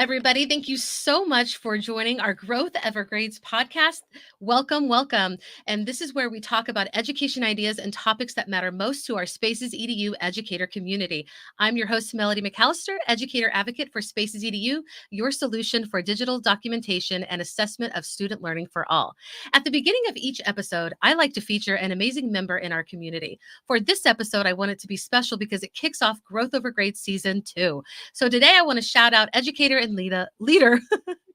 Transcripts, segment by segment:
everybody. Thank you so much for joining our Growth Evergrades podcast. Welcome, welcome. And this is where we talk about education ideas and topics that matter most to our SpacesEDU educator community. I'm your host, Melody McAllister, educator advocate for SpacesEDU, your solution for digital documentation and assessment of student learning for all. At the beginning of each episode, I like to feature an amazing member in our community. For this episode, I want it to be special because it kicks off Growth Over Grades Season 2. So today I want to shout out educator and leader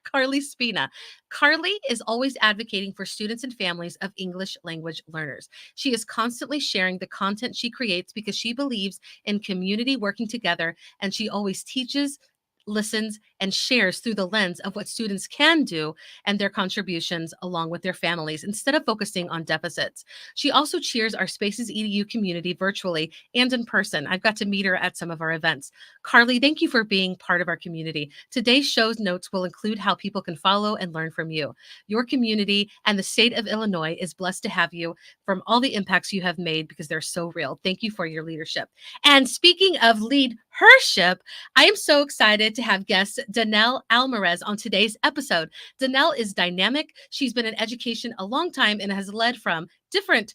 Carly Spina. Carly is always advocating for students and families of English language learners. She is constantly sharing the content she creates because she believes in community working together, and she always teaches, listens, and shares through the lens of what students can do and their contributions along with their families instead of focusing on deficits. She also cheers our SpacesEDU community virtually and in person. I've got to meet her at some of our events. Carly, thank you for being part of our community. Today's show's notes will include how people can follow and learn from you. Your community and the state of Illinois is blessed to have you from all the impacts you have made because they're so real. Thank you for your leadership. And speaking of lead hership, I am so excited to have guest Danelle Almaraz on today's episode. Danelle is dynamic. She's been in education a long time and has led from different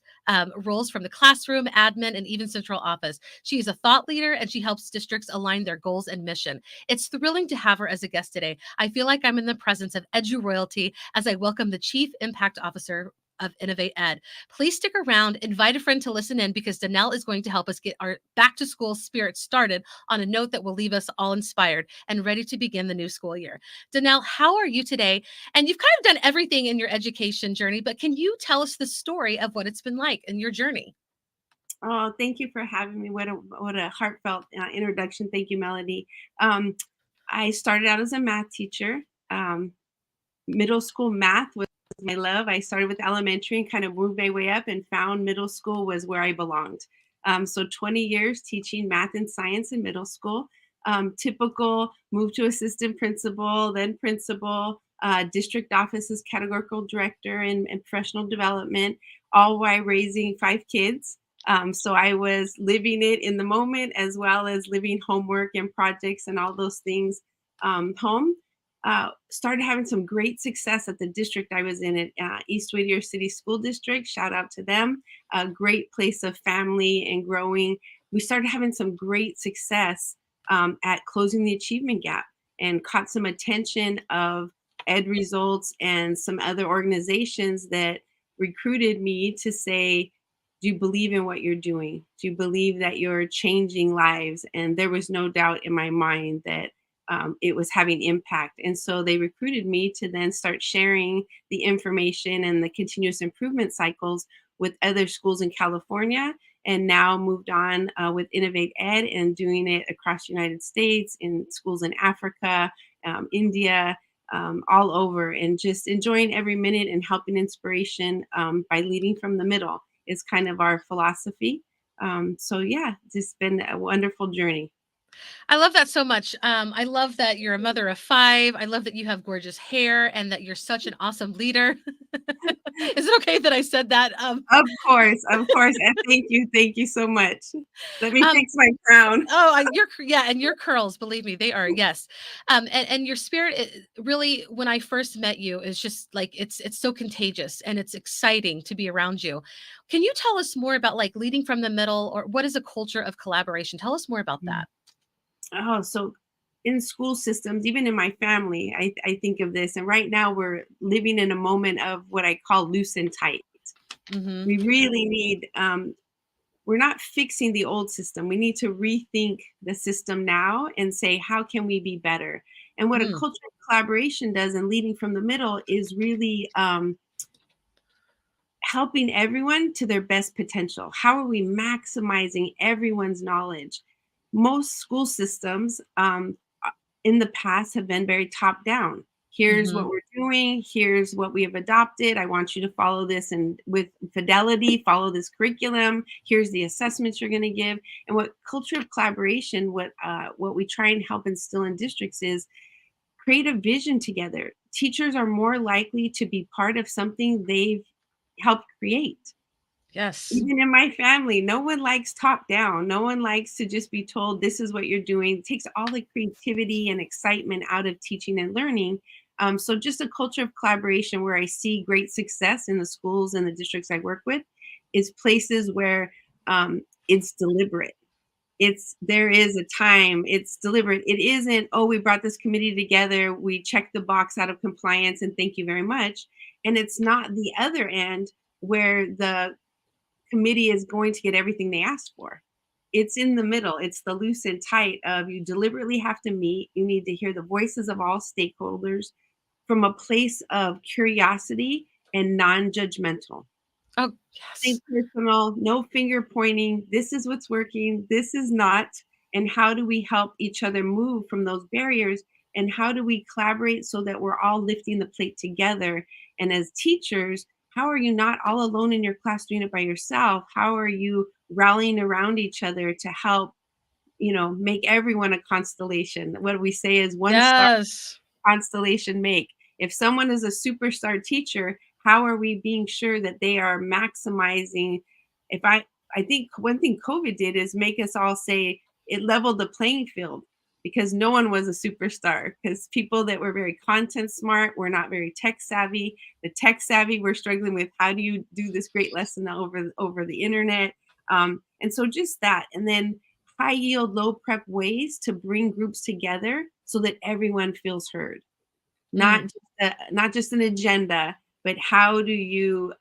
roles from the classroom, admin, and even central office. She is a thought leader and she helps districts align their goals and mission. It's thrilling to have her as a guest today. I feel like I'm in the presence of edu royalty as I welcome the Chief Impact Officer of Innovate Ed. Please stick around, invite a friend to listen in because Danelle is going to help us get our back to school spirit started on a note that will leave us all inspired and ready to begin the new school year. Danelle, how are you today? And you've kind of done everything in your education journey, but can you tell us the story of what it's been like in your journey? Oh, thank you for having me. What a heartfelt introduction. Thank you, Melody. I started out as a math teacher. Middle school math was my love. I started with elementary and kind of moved my way up and found middle school was where I belonged. So 20 years teaching math and science in middle school. Typical, moved to assistant principal, then principal, district office as categorical director and professional development, all while raising 5 kids. So I was living it in the moment as well as living homework and projects and all those things home. Started having some great success at the district I was in at East Whittier City School District. Shout out to them. A great place of family and growing. We started having some great success at closing the achievement gap and caught some attention of Ed Results and some other organizations that recruited me to say, do you believe in what you're doing? Do you believe that you're changing lives? And there was no doubt in my mind that it was having impact. And so they recruited me to then start sharing the information and the continuous improvement cycles with other schools in California, and now moved on with Innovate Ed and doing it across the United States, in schools in Africa, India, all over, and just enjoying every minute and helping inspiration by leading from the middle is kind of our philosophy. So yeah, it's been a wonderful journey. I love that so much. I love that you're a mother of 5. I love that you have gorgeous hair and that you're such an awesome leader. Is it okay that I said that? Of course, and thank you so much. Let me Um, fix my crown. and your curls, believe me, they are, yes. And your spirit, really, when I first met you, is just like it's so contagious and it's exciting to be around you. Can you tell us more about like leading from the middle, or what is a culture of collaboration? Tell us more about that. Oh, so in school systems, even in my family, I think of this, and right now we're living in a moment of what I call loose and tight. Hmm. We really need, we're not fixing the old system. We need to rethink the system now and say, how can we be better? And what a Mm. culture of collaboration does and leading from the middle is really helping everyone to their best potential. How are we maximizing everyone's knowledge? Most school systems in the past have been very top down. Here's Hmm. what we're doing. Here's what we have adopted. I want you to follow this and with fidelity, follow this curriculum. Here's the assessments you're going to give. And what culture of collaboration, what we try and help instill in districts is create a vision together. Teachers are more likely to be part of something they've helped create. Yes. Even in my family, no one likes top down. No one likes to just be told this is what you're doing. It takes all the creativity and excitement out of teaching and learning. So just a culture of collaboration where I see great success in the schools and the districts I work with is places where it's deliberate. There is a time, it's deliberate. It isn't, oh, we brought this committee together, we checked the box out of compliance and thank you very much. And it's not the other end where the committee is going to get everything they asked for. It's in the middle. It's the loose and tight of you deliberately have to meet. You need to hear the voices of all stakeholders from a place of curiosity and non-judgmental. Oh, Think yes. personal, no finger pointing. This is what's working. This is not. And how do we help each other move from those barriers? And how do we collaborate so that we're all lifting the plate together? And as teachers, how are you not all alone in your class doing it by yourself? How are you rallying around each other to help, make everyone a constellation? What we say is one star Yes. constellation make? If someone is a superstar teacher, how are we being sure that they are maximizing? If I think one thing COVID did is make us all say it leveled the playing field because no one was a superstar because people that were very content smart were not very tech savvy. The tech savvy were struggling with how do you do this great lesson over the internet. And so just that, and then high yield, low prep ways to bring groups together so that everyone feels heard. Not Mm. just not just an agenda, but how do you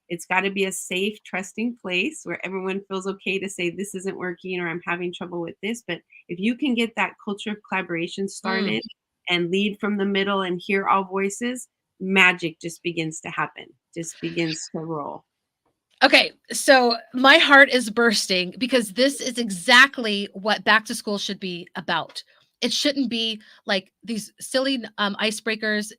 it's got to be a safe, trusting place where everyone feels okay to say this isn't working or I'm having trouble with this. But if you can get that culture of collaboration Mm. started and lead from the middle and hear all voices, magic just begins to happen, just begins to roll. Okay, so my heart is bursting because this is exactly what back to school should be about. It shouldn't be like these silly icebreakers,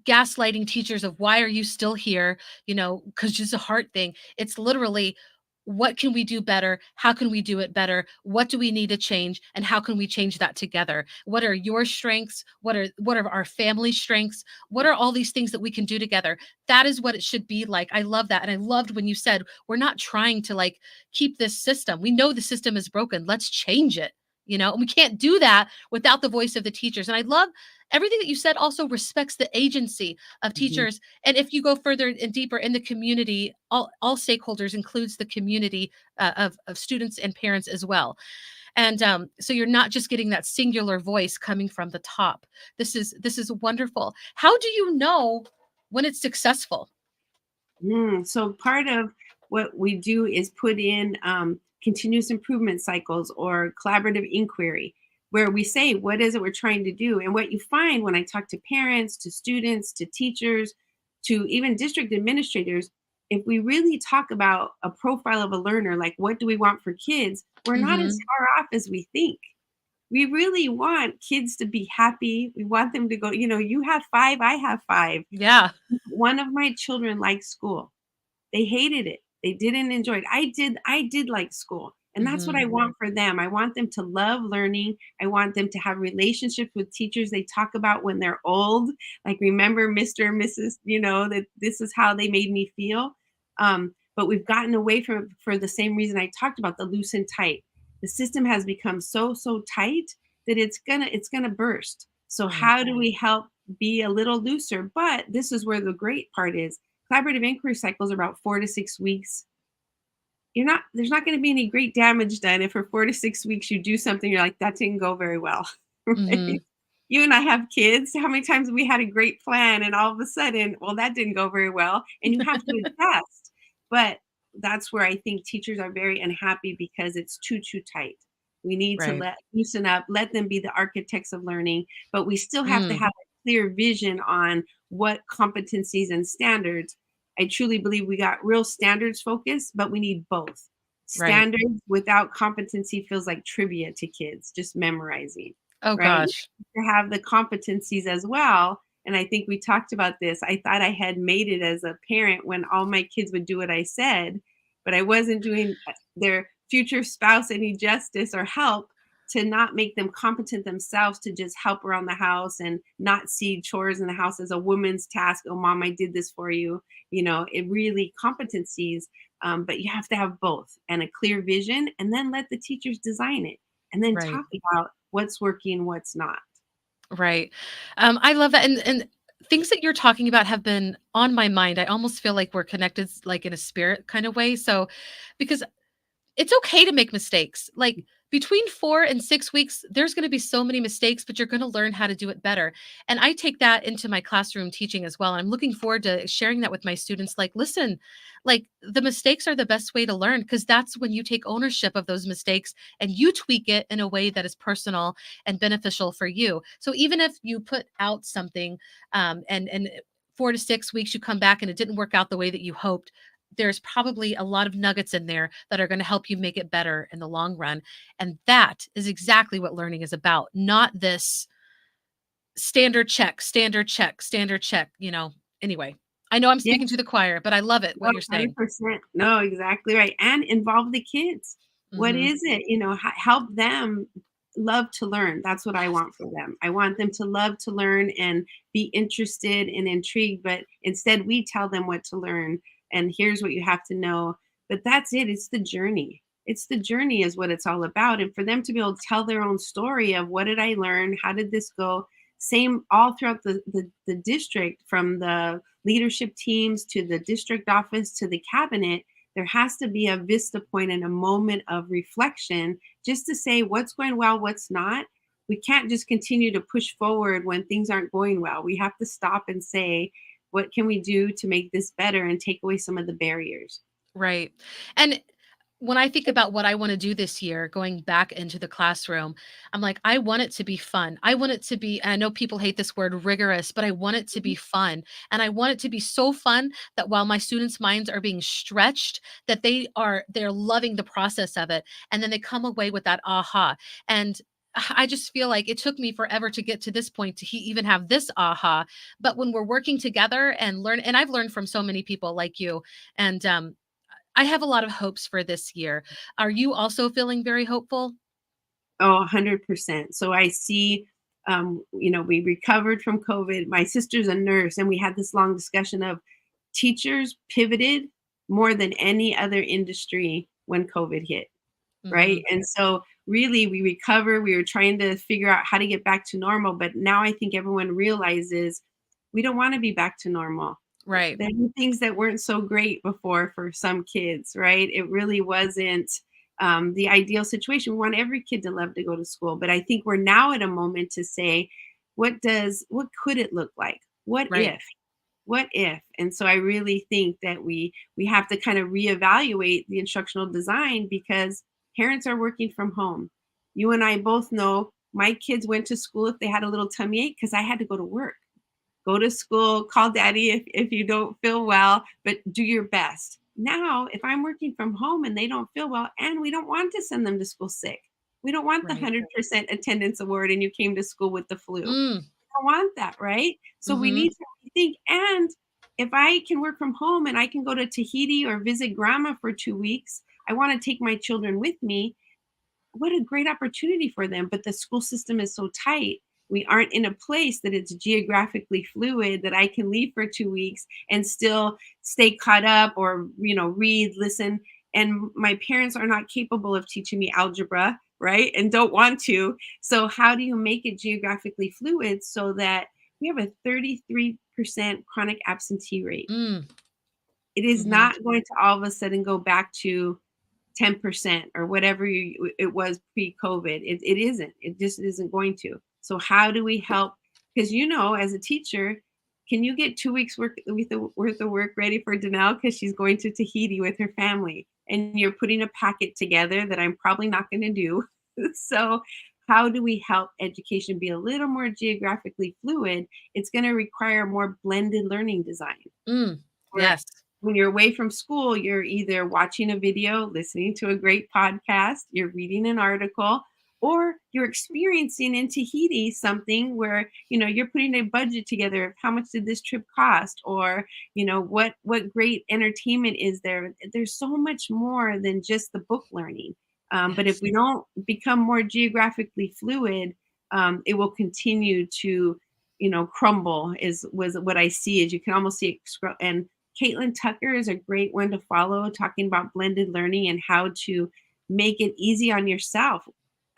gaslighting teachers of why are you still here, because it's a heart thing. It's literally what can we do better? How can we do it better? What do we need to change? And how can we change that together? What are your strengths? What are our family strengths? What are all these things that we can do together? That is what it should be like. I love that. And I loved when you said, we're not trying to like keep this system. We know the system is broken. Let's change it. And we can't do that without the voice of the teachers. And I love everything that you said also respects the agency of Mhm. teachers. And if you go further and deeper in the community, all stakeholders includes the community of students and parents as well. And so you're not just getting that singular voice coming from the top. This is wonderful. How do you know when it's successful? So part of what we do is put in continuous improvement cycles or collaborative inquiry, where we say, what is it we're trying to do? And what you find when I talk to parents, to students, to teachers, to even district administrators, if we really talk about a profile of a learner, like what do we want for kids, we're not as Mhm. far off as we think. We really want kids to be happy. We want them to go, you have five, I have five. Yeah. One of my children likes school. They hated it. They didn't enjoy it. I did like school. And that's what Mhm. I want for them. I want them to love learning. I want them to have relationships with teachers they talk about when they're old. Like remember Mr. and Mrs., that this is how they made me feel. But we've gotten away from it for the same reason I talked about, the loose and tight. The system has become so tight that it's gonna burst. So Right. how do we help be a little looser? But this is where the great part is. Collaborative inquiry cycles are about 4 to 6 weeks. There's not going to be any great damage done if for 4 to 6 weeks you do something you're like that didn't go very well. Right? Mhm. You and I have kids. How many times we had a great plan and all of a sudden, well, that didn't go very well, and you have to adjust. But that's where I think teachers are very unhappy because it's too tight. We need to Right. let loosen up, let them be the architects of learning, but we still have to Mm. have a clear vision on what competencies and standards. I truly believe we got real standards focus, but we need both. Right. Standards without competency feels like trivia to kids, just memorizing, Oh right? gosh. To have the competencies as well. And I think we talked about this. I thought I had made it as a parent when all my kids would do what I said, but I wasn't doing their future spouse any justice or help to not make them competent themselves to just help around the house and not see chores in the house as a woman's task. Oh, mom, I did this for you. It really competencies. But you have to have both and a clear vision, and then let the teachers design it, and then Right. talk about what's working, what's not. Right. I love that, and things that you're talking about have been on my mind. I almost feel like we're connected, like in a spirit kind of way. So, because it's okay to make mistakes. Like between 4 and 6 weeks, there's going to be so many mistakes, but you're going to learn how to do it better. And I take that into my classroom teaching as well. I'm looking forward to sharing that with my students. Like, listen, like the mistakes are the best way to learn because that's when you take ownership of those mistakes and you tweak it in a way that is personal and beneficial for you. So even if you put out something and 4 to 6 weeks, you come back and it didn't work out the way that you hoped, there's probably a lot of nuggets in there that are going to help you make it better in the long run. And that is exactly what learning is about, not this standard check, standard check, standard check, Anyway, I know I'm Yeah. speaking to the choir, but I love it No, what you're saying. 100%. No, exactly right, and involve the kids. What Mhm. is it? Help them love to learn. That's what I want for them. I want them to love to learn and be interested and intrigued, but instead we tell them what to learn, and here's what you have to know. But that's it. It's the journey. It's the journey is what it's all about, and for them to be able to tell their own story of what did I learn? How did this go? Same all throughout the district, from the leadership teams to the district office to the cabinet. There has to be a vista point and a moment of reflection just to say what's going well, what's not. We can't just continue to push forward when things aren't going well. We have to stop and say, what can we do to make this better and take away some of the barriers? Right. And when I think about what I want to do this year, going back into the classroom, I'm like, I want it to be fun. I want it to be, and I know people hate this word rigorous, but I want it to be fun. And I want it to be so fun that while my students' minds are being stretched, that they're loving the process of it. And then they come away with that aha. And I just feel like it took me forever to get to this point to even have this aha. But when we're working together and learn, and I've learned from so many people like you, and I have a lot of hopes for this year. Are you also feeling very hopeful? Oh, 100%. So I see, we recovered from COVID. My sister's a nurse, and we had this long discussion of teachers pivoted more than any other industry when COVID hit, right? Mhm. And so really we recover. We were trying to figure out how to get back to normal, but now I think everyone realizes we don't want to be back to normal. Right. There were things that weren't so great before for some kids, right? It really wasn't the ideal situation. We want every kid to love to go to school, but I think we're now at a moment to say, what could it look like? What Right. if? What if? And so I really think that we have to kind of reevaluate the instructional design because parents are working from home. You and I both know my kids went to school if they had a little tummy ache because I had to go to work. Go to school, call daddy if you don't feel well, but do your best. Now, if I'm working from home and they don't feel well, and we don't want to send them to school sick, we don't want the Right. 100% attendance award and you came to school with the flu. Mm. Don't want that, right? So we Mhm. need to rethink. And if I can work from home and I can go to Tahiti or visit grandma for 2 weeks, I want to take my children with me. What a great opportunity for them. But the school system is so tight. We aren't in a place that it's geographically fluid that I can leave for 2 weeks and still stay caught up or, read, listen. And my parents are not capable of teaching me algebra, right? And don't want to. So, how do you make it geographically fluid so that we have a 33% chronic absentee rate? Mm. It is Mhm. not going to all of a sudden go back to 10% or whatever it was pre-COVID. It isn't. It just isn't going to. So how do we help? Because as a teacher, can you get 2 weeks worth of work ready for Danelle because she's going to Tahiti with her family, and you're putting a packet together that I'm probably not going to do. So how do we help education be a little more geographically fluid? It's going to require more blended learning design Mm. where Yes. when you're away from school, you're either watching a video, listening to a great podcast, you're reading an article, or you're experiencing in Tahiti something where you're putting a budget together of how much did this trip cost, or what great entertainment is there. There's so much more than just the book learning. But if Yes. we don't become more geographically fluid, it will continue to crumble. Is was what I see is you can almost see it and Caitlin Tucker is a great one to follow, talking about blended learning and how to make it easy on yourself.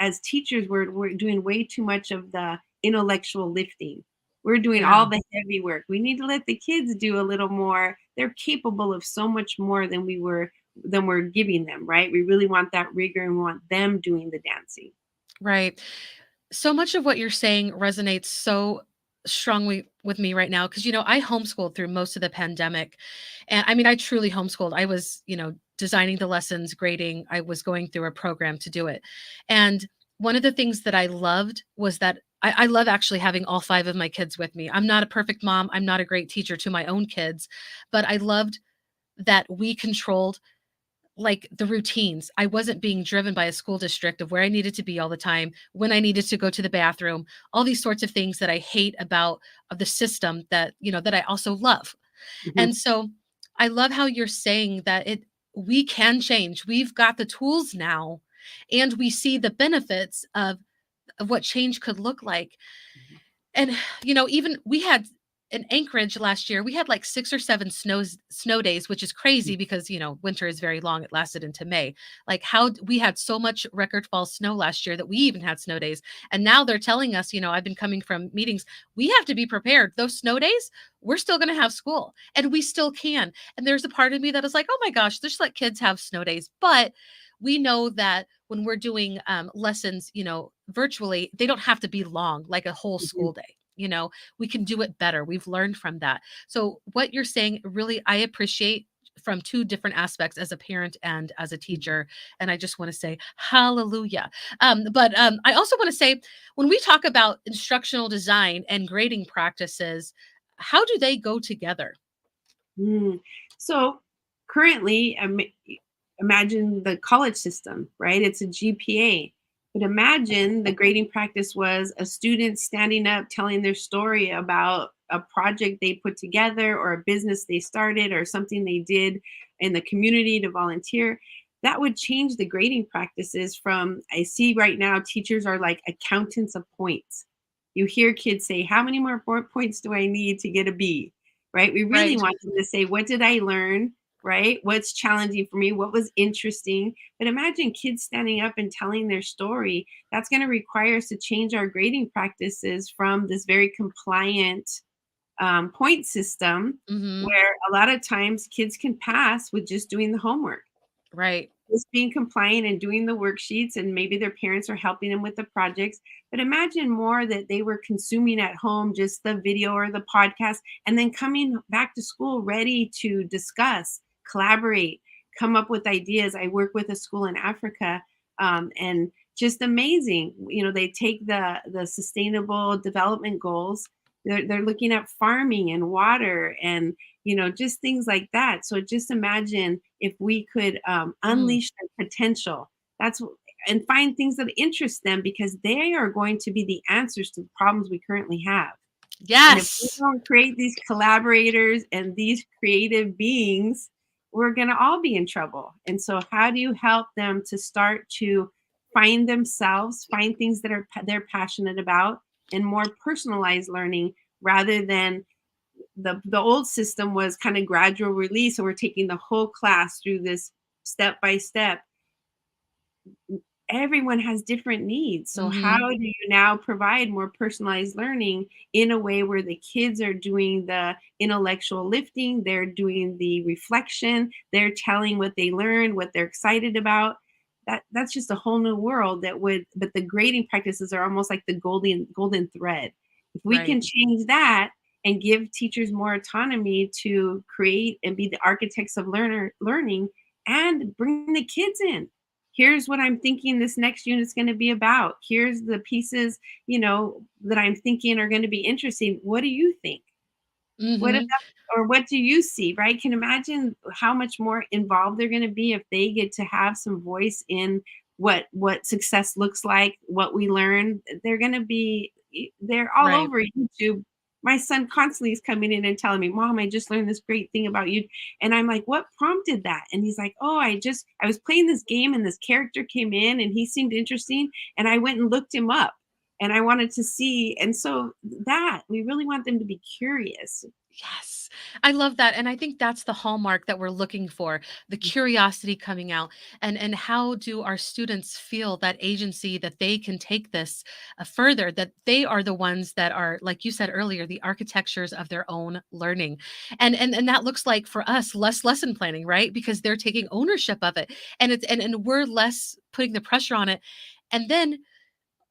As teachers, we're doing way too much of the intellectual lifting. We're doing Yeah. all the heavy work. We need to let the kids do a little more. They're capable of so much more than we're giving them, right? We really want that rigor and we want them doing the dancing. Right. So much of what you're saying resonates so strongly with me right now because I homeschooled through most of the pandemic. And I mean, I truly homeschooled. I was, designing the lessons, grading. I was going through a program to do it. And one of the things that I loved was that I love actually having all five of my kids with me. I'm not a perfect mom. I'm not a great teacher to my own kids, but I loved that we controlled like the routines. I wasn't being driven by a school district of where I needed to be all the time, when I needed to go to the bathroom, all these sorts of things that I hate about of the system that, that I also love. Mhm, And so I love how you're saying that we can change. We've got the tools now and we see the benefits of what change could look like. mhm, And, even we had in Anchorage last year, we had like 6 or 7 snow days, which is crazy because, winter is very long. It lasted into May. Like we had so much record fall snow last year that we even had snow days. And now they're telling us, I've been coming from meetings, we have to be prepared. Those snow days, we're still going to have school and we still can. And there's a part of me that is like, oh my gosh, just let kids have snow days. But we know that when we're doing lessons, virtually, they don't have to be long, like a whole mhm, school day. We can do it better. We've learned from that. So, what you're saying, really, I appreciate from two different aspects as a parent and as a mhm, teacher. And I just want to say hallelujah. But I also want to say when we talk about instructional design and grading practices, how do they go together? mm. So currently, imagine the college system, right? It's a GPA. But imagine the grading practice was a student standing up telling their story about a project they put together or a business they started or something they did in the community to volunteer. That would change the grading practices from, I see right now, teachers are like accountants of points. You hear kids say, how many more points do I need to get a B? Right? We really Right. want them to say, what did I learn? Right? What's challenging for me? What was interesting? But imagine kids standing up and telling their story. That's going to require us to change our grading practices from this very compliant point system Hmm. where a lot of times kids can pass with just doing the homework, Right. just being compliant and doing the worksheets, and maybe their parents are helping them with the projects. But imagine more that they were consuming at home just the video or the podcast and then coming back to school ready to discuss, collaborate, come up with ideas. I work with a school in Africa, and just amazing. They take the sustainable development goals. They're looking at farming and water and just things like that. So just imagine if we could Mm. unleash their potential. That's and find things that interest them because they are going to be the answers to the problems we currently have. And if we Yes. don't create these collaborators and these creative beings, we're going to all be in trouble. And so, how do you help them to start to find themselves, find things that they're passionate about, and more personalized learning rather than the old system was kind of gradual release, so we're taking the whole class through this step by step. Everyone has different needs. So how Hmm. do you now provide more personalized learning in a way where the kids are doing the intellectual lifting, they're doing the reflection, they're telling what they learned, what they're excited about. That's just a whole new world but the grading practices are almost like the golden thread. If we Right. can change that and give teachers more autonomy to create and be the architects of learning and bring the kids in. Here's what I'm thinking this next unit's going to be about. Here's the pieces, that I'm thinking are going to be interesting. What do you think? What about Hmm. or what do you see, right? Can imagine how much more involved they're going to be if they get to have some voice in what success looks like, what we learn. They're going to be they're all Right. over YouTube. My son constantly is coming in and telling me, "Mom, I just learned this great thing about you." And I'm like, "What prompted that?" And he's like, "Oh, I was playing this game and this character came in and he seemed interesting and I went and looked him up." And I wanted to see, and so that we really want them to be curious. Yes. I love that, and I think that's the hallmark that we're looking for, the curiosity coming out, and how do our students feel that agency that they can take this, further, that they are the ones that are, like you said earlier, the architectures of their own learning, and that looks like for us less lesson planning, right? Because they're taking ownership of it, and and we're less putting the pressure on it, and then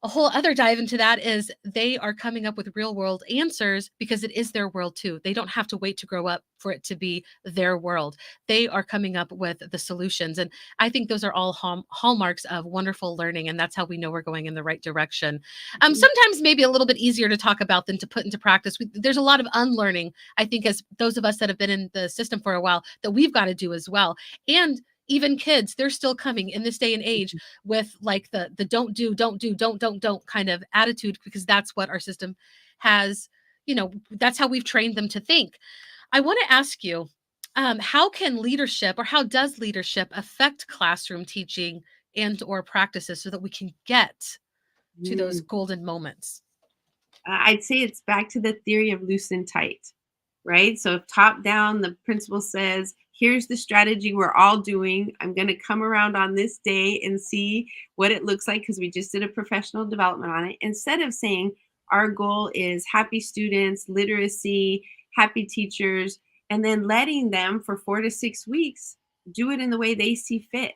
a whole other dive into that is they are coming up with real world answers because it is their world too. They don't have to wait to grow up for it to be their world. They are coming up with the solutions. And I think those are all hallmarks of wonderful learning. And that's how we know we're going in the right direction. Mhm. Sometimes maybe a little bit easier to talk about than to put into practice. There's a lot of unlearning, I think, as those of us that have been in the system for a while, that we've got to do as well. And even kids, they're still coming in this day and age with like the don't do, don't do, don't kind of attitude, because that's what our system has, that's how we've trained them to think. I want to ask you, how can leadership, or how does leadership affect classroom teaching and or practices so that we can get to those Mm. golden moments? I'd say it's back to the theory of loose and tight, right? So if top down, the principal says, here's the strategy we're all doing. I'm going to come around on this day and see what it looks like because we just did a professional development on it. Instead of saying our goal is happy students, literacy, happy teachers, and then letting them for 4 to 6 weeks do it in the way they see fit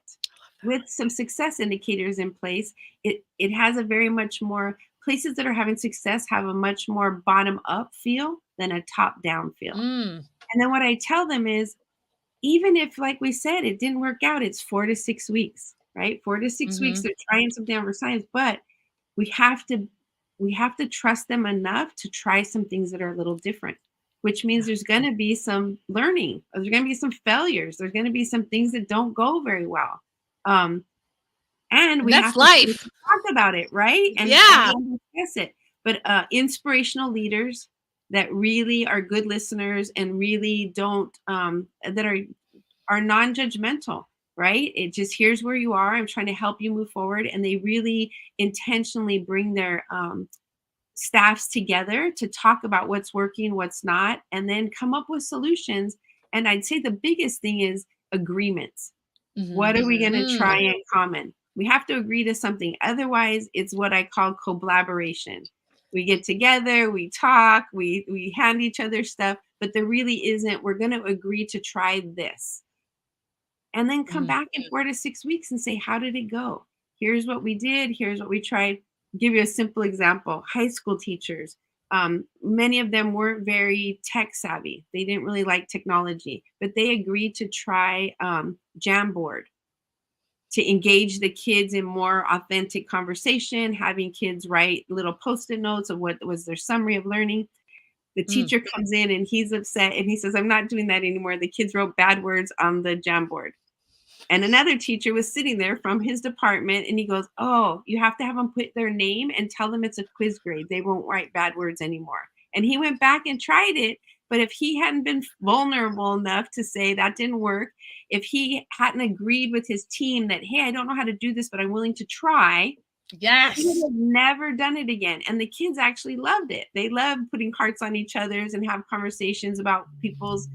with some success indicators in place. It has a very much more, places that are having success have a much more bottom up feel than a top down feel. Mm, And then what I tell them is, even if, like we said, it didn't work out, it's 4 to 6 weeks, right? 4 to 6 weeks, hmm. they're trying something over science, but we have to we have to trust them enough to try some things that are a little different, which means Yeah. there's going to be some learning, there's going to be some failures, there's going to be some things that don't go very well. Um, and And we that's have to be able life. to talk about it, right? Yeah. And discuss it. But inspirational leaders that really are good listeners and really don't that are non-judgmental, right? It just, here's where you are. I'm trying to help you move forward, and they really intentionally bring their staffs together to talk about what's working, what's not, and then come up with solutions. And I'd say the biggest thing is agreements. Hmm. What are we gonna try Mm. in common? We have to agree to something, otherwise, it's what I call collaboration. We get together, we talk, we hand each other stuff, but there really isn't, "We're gonna agree to try this." And then come Mhm. back in 4 to 6 weeks and say, "How did it go? Here's what we did, here's what we tried." Give you a simple example, high school teachers, many of them weren't very tech savvy. They didn't really like technology, but they agreed to try, Jamboard to engage the kids in more authentic conversation, having kids write little post-it notes of what was their summary of learning. The Mm. teacher comes in and he's upset and he says, "I'm not doing that anymore. The kids wrote bad words on the Jamboard." And another teacher was sitting there from his department and he goes, "Oh, you have to have them put their name and tell them it's a quiz grade. They won't write bad words anymore." And he went back and tried it. But if he hadn't been vulnerable enough to say that didn't work, if he hadn't agreed with his team that, "Hey, I don't know how to do this, but I'm willing to try," he would Yes. have never done it again. And the kids actually loved it. They loved putting hearts on each other's and have conversations about people's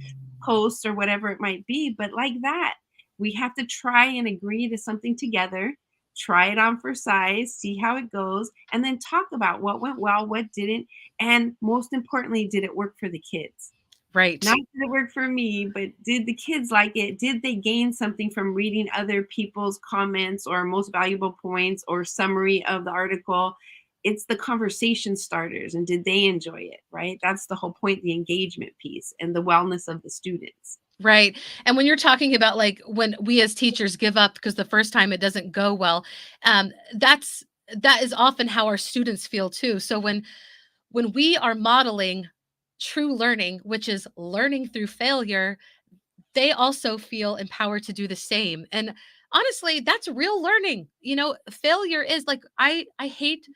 posts or whatever it might be. But like that, we have to try and agree to something together, try it on for size, see how it goes, and then talk about what went well, what didn't. And most importantly, did it work for the kids? Right. Not did it work for me, but did the kids like it? Did they gain something from reading other people's comments or most valuable points or summary of the article? It's the conversation starters, and did they enjoy it, right? That's the whole point, the engagement piece and the wellness of the students. Right. And when you're talking about like when we as teachers give up because the first time it doesn't go well, um, that's that is often how our students feel too. So when we are modeling true learning, which is learning through failure, they also feel empowered to do the same. And honestly, that's real learning. Failure is like I hate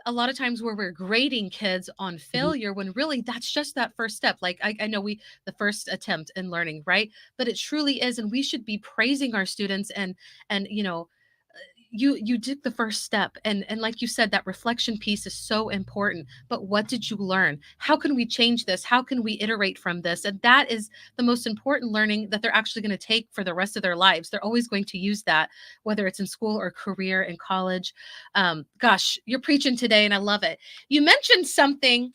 a lot of times where we're grading kids on Mhm. failure when really that's just that first step. Like I know the first attempt in learning, right? But it truly is, and we should be praising our students and you took the first step, and like you said, that reflection piece is so important. But what did you learn? How can we change this? How can we iterate from this? And that is the most important learning that they're actually going to take for the rest of their lives. They're always going to use that, whether it's in school or career in college. Gosh, you're preaching today, and I love it. You mentioned something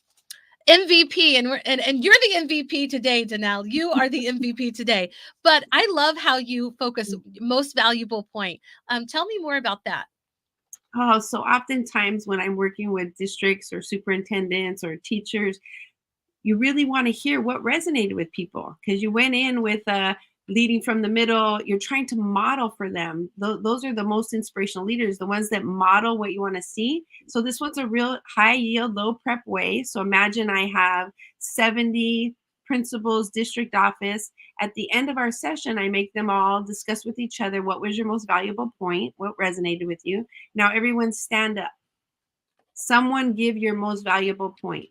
MVP, and you're the MVP today, Danelle. You are the MVP today. But I love how you focus most valuable point. Tell me more about that. Oh, so oftentimes when I'm working with districts or superintendents or teachers, you really want to hear what resonated with people because you went in with leading from the middle. You're trying to model for them. Those are the most inspirational leaders, the ones that model what you want to see. So this one's a real high yield, low prep way. So imagine I have 70 principals, district office. At the end of our session, I make them all discuss with each other what was your most valuable point, what resonated with you. Now everyone stand up. Someone give your most valuable point.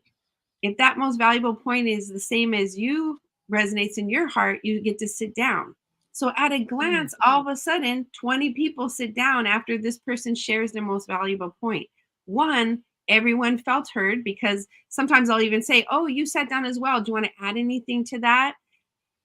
If that most valuable point is the same as you, resonates in your heart, you get to sit down. So at a Mm. glance, all of a sudden, 20 people sit down after this person shares their most valuable point. One, everyone felt heard because sometimes I'll even say, "Oh, you sat down as well. Do you want to add anything to that?"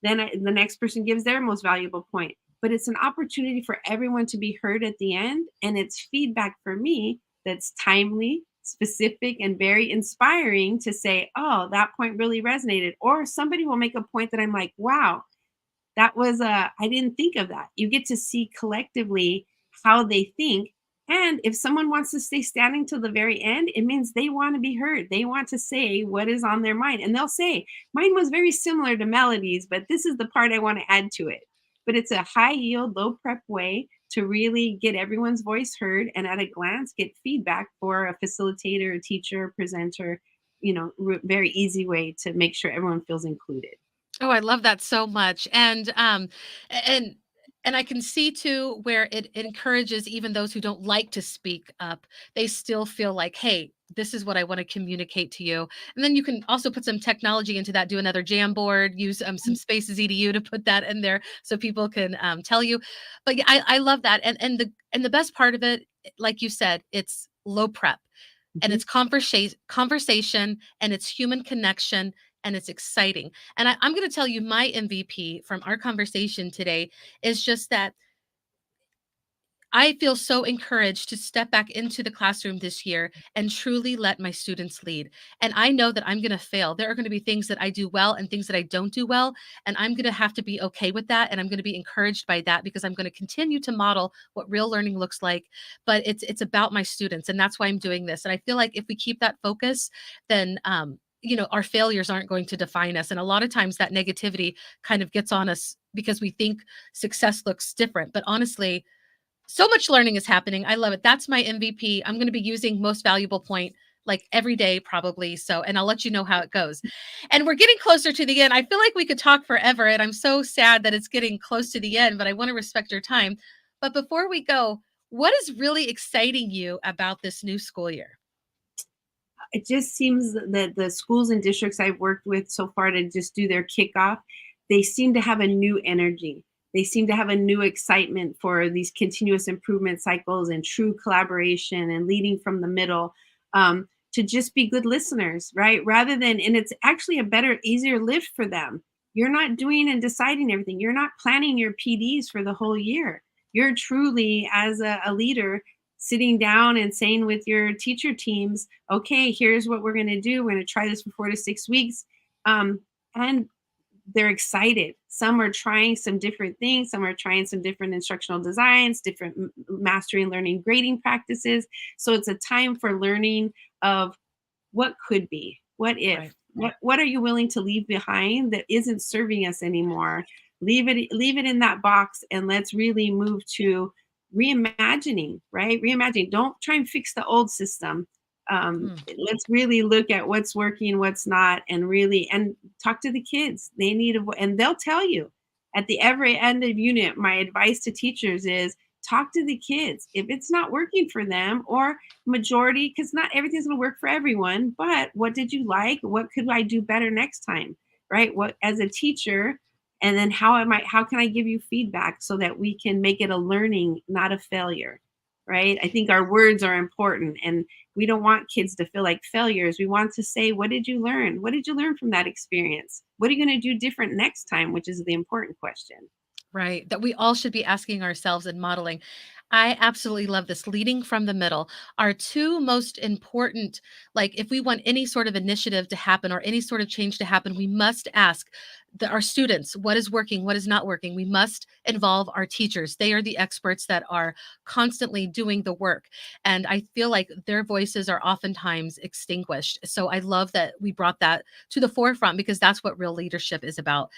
Then the next person gives their most valuable point. But it's an opportunity for everyone to be heard at the end. And it's feedback for me that's timely, specific, and very inspiring to say, oh, that point really resonated. Or somebody will make a point that I'm like, wow, that was I didn't think of that. You get to see collectively how they think. And if someone wants to stay standing till the very end, it means they want to be heard. They want to say what is on their mind. And they'll say, mine was very similar to Melody's, but this is the part I want to add to it. But it's a high yield, low prep way to really get everyone's voice heard and at a glance get feedback for a facilitator, a teacher, presenter, very easy way to make sure everyone feels included. Oh, I love that so much. And and I can see too where it encourages even those who don't like to speak up. They still feel like, hey, this is what I want to communicate to you. And then you can also put some technology into that, do another jam board, use some Spaces EDU to put that in there so people can tell you. But yeah, I love that. And the best part of it, like you said, it's low prep and Mhm. it's conversation and it's human connection and it's exciting. And I'm going to tell you my MVP from our conversation today is just that I feel so encouraged to step back into the classroom this year and truly let my students lead. And I know that I'm going to fail. There are going to be things that I do well and things that I don't do well. And I'm going to have to be okay with that. And I'm going to be encouraged by that because I'm going to continue to model what real learning looks like. But it's about my students. And that's why I'm doing this. And I feel like if we keep that focus, then our failures aren't going to define us. And a lot of times that negativity kind of gets on us because we think success looks different. But honestly, so much learning is happening. I love it. That's my MVP. I'm going to be using most valuable point like every day probably. So, and I'll let you know how it goes. And we're getting closer to the end. I feel like we could talk forever and I'm so sad that it's getting close to the end, but I want to respect your time. But before we go, what is really exciting you about this new school year? It just seems that the schools and districts I've worked with so far to just do their kickoff, they seem to have a new energy. They seem to have a new excitement for these continuous improvement cycles and true collaboration and leading from the middle, to just be good listeners, right? Rather than, and it's actually a better, easier lift for them. You're not doing and deciding everything. You're not planning your PDs for the whole year. You're truly, as a leader, sitting down and saying with your teacher teams, okay, here's what we're going to do. We're going to try this for 4 to 6 weeks. And they're excited. Some are trying some different things. Some are trying some different instructional designs, different mastering learning grading practices. So it's a time for learning of what could be, what if, Right. what are you willing to leave behind that isn't serving us anymore? Leave it in that box and let's really move to reimagining, right? Reimagining. Don't try and fix the old system. Mm. Let's really look at what's working, what's not, and really and talk to the kids. They need and they'll tell you at the every end of unit. My advice to teachers is talk to the kids if it's not working for them or majority, because not everything's going to work for everyone, but what did you like, what could I do better next time, right? What as a teacher, and then how can I give you feedback so that we can make it a learning, not a failure. right? I think our words are important, and we don't want kids to feel like failures. We want to say, what did you learn? What did you learn from that experience? What are you going to do different next time? Which is the important question. Right, that we all should be asking ourselves and modeling. I absolutely love this. Leading from the middle. Our two most important, like if we want any sort of initiative to happen or any sort of change to happen, we must ask our students what is working, what is not working. We must involve our teachers. They are the experts that are constantly doing the work. And I feel like their voices are oftentimes extinguished. So I love that we brought that to the forefront because that's what real leadership is about.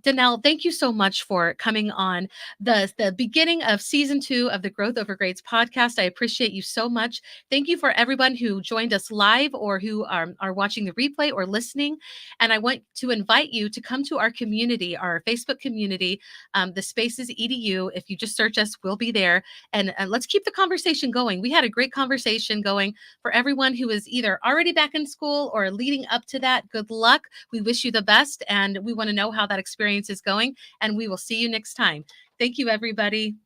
Danelle, thank you so much for coming on the beginning of season 2 of the Growth Over Grades podcast. I appreciate you so much. Thank you for everyone who joined us live or who are watching the replay or listening. And I want to invite you to come to our community, our Facebook community, the Spaces EDU. If you just search us, we'll be there. And let's keep the conversation going. We had a great conversation going. For everyone who is either already back in school or leading up to that, good luck. We wish you the best, and we want to know how that experience is going. And we will see you next time. Thank you, everybody.